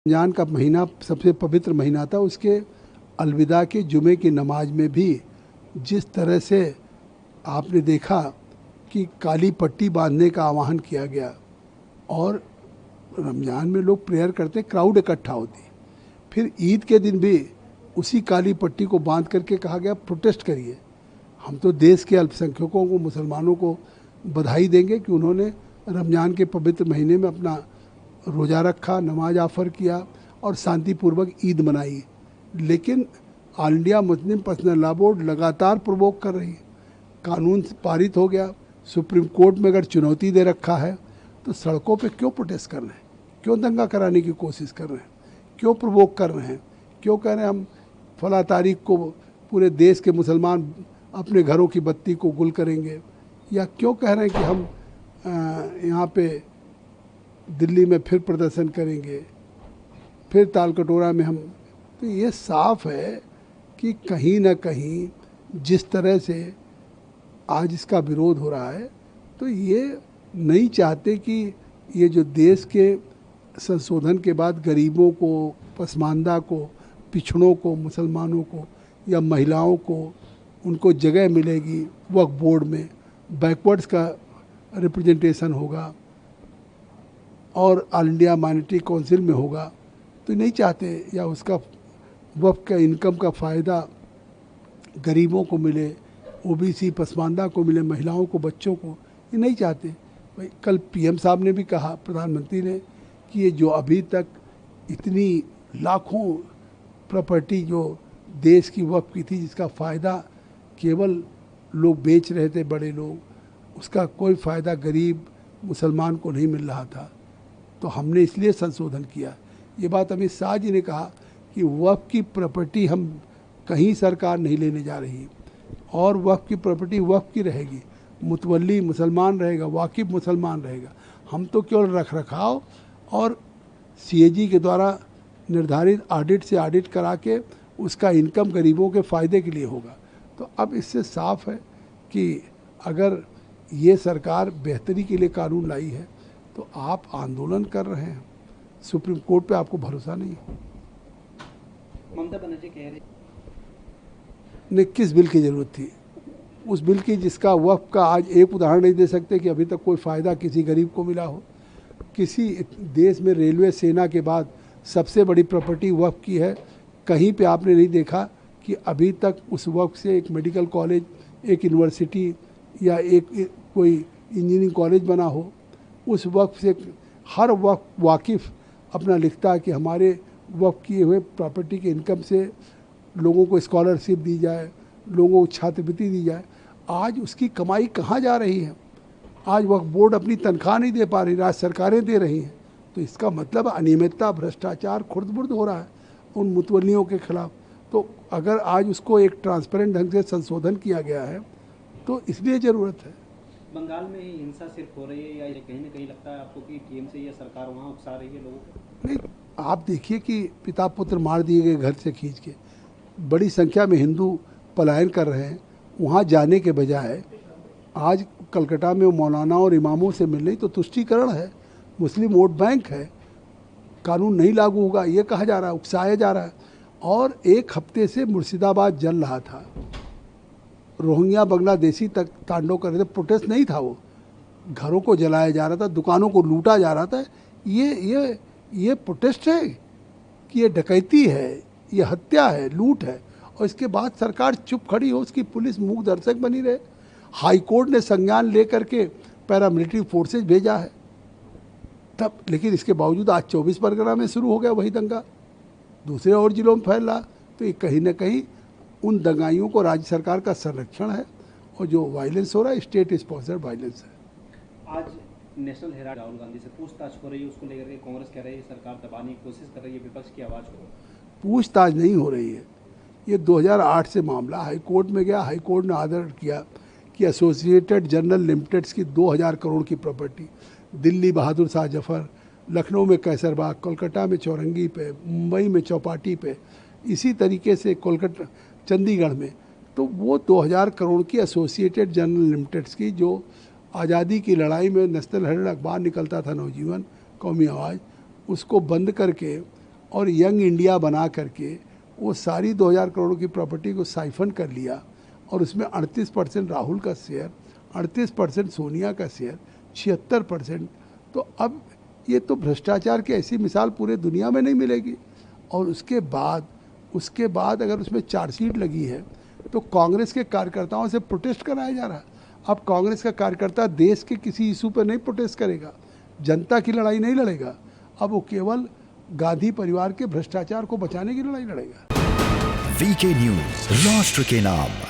रमज़ान का महीना सबसे पवित्र महीना था। उसके अलविदा के जुमे की नमाज में भी जिस तरह से आपने देखा कि काली पट्टी बांधने का आह्वान किया गया और रमज़ान में लोग प्रेयर करते, क्राउड इकट्ठा होती। फिर ईद के दिन भी उसी काली पट्टी को बांध करके कहा गया प्रोटेस्ट करिए। हम तो देश के अल्पसंख्यकों को, मुसलमानों को बधाई देंगे कि उन्होंने रमज़ान के पवित्र महीने में अपना रोज़ा रखा, नमाज ऑफ़र किया और शांतिपूर्वक ईद मनाई। लेकिन all India Muslim personal law board लगातार प्रोवोक कर रही है। कानून पारित हो गया, सुप्रीम कोर्ट में अगर चुनौती दे रखा है तो सड़कों पे क्यों प्रोटेस्ट कर रहे हैं, क्यों दंगा कराने की कोशिश कर रहे हैं, क्यों प्रोवोक कर रहे हैं, क्यों कह रहे हैं हम फला तारीख को पूरे देश के मुसलमान अपने घरों की बत्ती को गुल करेंगे, या क्यों कह रहे हैं कि हम यहाँ पे दिल्ली में फिर प्रदर्शन करेंगे, फिर ताल कटोरा में हम। तो ये साफ है कि कहीं ना कहीं जिस तरह से आज इसका विरोध हो रहा है, तो ये नहीं चाहते कि ये जो देश के संशोधन के बाद गरीबों को, पसमानदा को, पिछड़ों को, मुसलमानों को या महिलाओं को उनको जगह मिलेगी वक्फ बोर्ड में, बैकवर्ड्स का रिप्रेजेंटेशन होगा और ऑल इंडिया माइनॉरिटी काउंसिल में होगा, तो नहीं चाहते। या उसका वक्फ का इनकम का फ़ायदा गरीबों को मिले, ओबीसी पसमानदा को मिले, महिलाओं को, बच्चों को, ये नहीं चाहते। भाई कल पीएम साहब ने भी कहा, प्रधानमंत्री ने, कि ये जो अभी तक इतनी लाखों प्रॉपर्टी जो देश की वक्फ की थी, जिसका फ़ायदा केवल लोग बेच रहे थे, बड़े लोग, उसका कोई फ़ायदा गरीब मुसलमान को नहीं मिल रहा था, तो हमने इसलिए संशोधन किया। ये बात अमित शाह जी ने कहा कि वक्फ की प्रॉपर्टी हम कहीं सरकार नहीं लेने जा रही और वक्फ की प्रॉपर्टी वक्फ की रहेगी, मुतवल्ली मुसलमान रहेगा, वाकिफ मुसलमान रहेगा। हम तो केवल रख रखाव और सीएजी के द्वारा निर्धारित ऑडिट से ऑडिट करा के उसका इनकम गरीबों के फ़ायदे के लिए होगा। तो अब इससे साफ है कि अगर ये सरकार बेहतरी के लिए कानून लाई है तो आप आंदोलन कर रहे हैं, सुप्रीम कोर्ट पे आपको भरोसा नहीं है। ममता बनर्जी कह रही ने किस बिल की ज़रूरत थी? उस बिल की जिसका वक्फ का आज एक उदाहरण नहीं दे सकते कि अभी तक कोई फ़ायदा किसी गरीब को मिला हो। किसी देश में रेलवे सेना के बाद सबसे बड़ी प्रॉपर्टी वक्फ की है। कहीं पे आपने नहीं देखा कि अभी तक उस वक्फ से एक मेडिकल कॉलेज, एक यूनिवर्सिटी या एक कोई इंजीनियरिंग कॉलेज बना हो। उस वक्फ से हर वक्फ वाकिफ़ अपना लिखता है कि हमारे वक्फ किए हुए प्रॉपर्टी के इनकम से लोगों को स्कॉलरशिप दी जाए, लोगों को छात्रवृत्ति दी जाए। आज उसकी कमाई कहाँ जा रही है? आज वक्फ बोर्ड अपनी तनख्वाह नहीं दे पा रही, राज्य सरकारें दे रही हैं। तो इसका मतलब अनियमितता, भ्रष्टाचार खुर्द-बुर्द हो रहा है उन मुतवल्लियों के खिलाफ। तो अगर आज उसको एक ट्रांसपेरेंट ढंग से संशोधन किया गया है तो इसलिए ज़रूरत है। बंगाल में ही हिंसा सिर्फ हो रही है या ये कहीं ना कहीं लगता है आपको कि टीएमसी या सरकार वहाँ उकसा रही है लोगों को? नहीं, आप देखिए कि पिता पुत्र मार दिए गए घर से खींच के, बड़ी संख्या में हिंदू पलायन कर रहे हैं। वहाँ जाने के बजाय आज कलकत्ता में मौलाना और इमामों से मिल रही, तो तुष्टीकरण है, मुस्लिम वोट बैंक है, कानून नहीं लागू होगा ये कहा जा रहा है, उकसाया जा रहा है। और एक हफ्ते से मुर्शिदाबाद जल रहा था, रोहिंग्या बांग्लादेशी तक तांडव कर रहे थे। प्रोटेस्ट नहीं था, वो घरों को जलाया जा रहा था, दुकानों को लूटा जा रहा था। ये प्रोटेस्ट है कि ये डकैती है, ये हत्या है, लूट है? और इसके बाद सरकार चुप खड़ी हो, उसकी पुलिस मूक दर्शक बनी रहे। हाई कोर्ट ने संज्ञान लेकर के पैरामिलिट्री फोर्सेज भेजा है तब, लेकिन इसके बावजूद आज 24 परगना में शुरू हो गया वही दंगा, दूसरे और जिलों में फैल रहा। तो ये कहीं ना कहीं उन दंगाइयों को राज्य सरकार का संरक्षण है, और जो वायलेंस हो रहा है स्टेट स्पॉन्सर्ड वायलेंस है। आज नेशनल हेराल्ड राहुल गांधी से पूछताछ हो रही है, उसको लेकर के कांग्रेस कह रही है सरकार दबाने की कोशिश कर रही है, विपक्ष की आवाज़ को। पूछताछ नहीं हो रही है, ये 2008 से मामला हाई कोर्ट में गया। हाई कोर्ट ने आर्डर किया कि एसोसिएटेड जनरल लिमिटेड्स की 2000 करोड़ की प्रॉपर्टी, दिल्ली बहादुर शाह जफर, लखनऊ में कैसरबाग, कोलकाता में चौरंगी पे, मुंबई में चौपाटी पे, इसी तरीके से कोलकाता चंडीगढ़ में, तो वो 2000 करोड़ की एसोसिएटेड जनरल लिमिटेड्स की, जो आज़ादी की लड़ाई में नेशनल हेराल्ड अखबार निकलता था, नवजीवन, कौमी आवाज़, उसको बंद करके और यंग इंडिया बना करके वो सारी 2000 करोड़ की प्रॉपर्टी को साइफन कर लिया और उसमें 38% राहुल का शेयर, 38% सोनिया का शेयर, 76%। तो अब ये तो भ्रष्टाचार की ऐसी मिसाल पूरे दुनिया में नहीं मिलेगी। और उसके बाद अगर उसमें चार्जशीट लगी है तो कांग्रेस के कार्यकर्ताओं से प्रोटेस्ट कराया जा रहा है। अब कांग्रेस का कार्यकर्ता देश के किसी इशू पर नहीं प्रोटेस्ट करेगा, जनता की लड़ाई नहीं लड़ेगा, अब वो केवल गांधी परिवार के भ्रष्टाचार को बचाने की लड़ाई लड़ेगा। वीके न्यूज, राष्ट्र के नाम।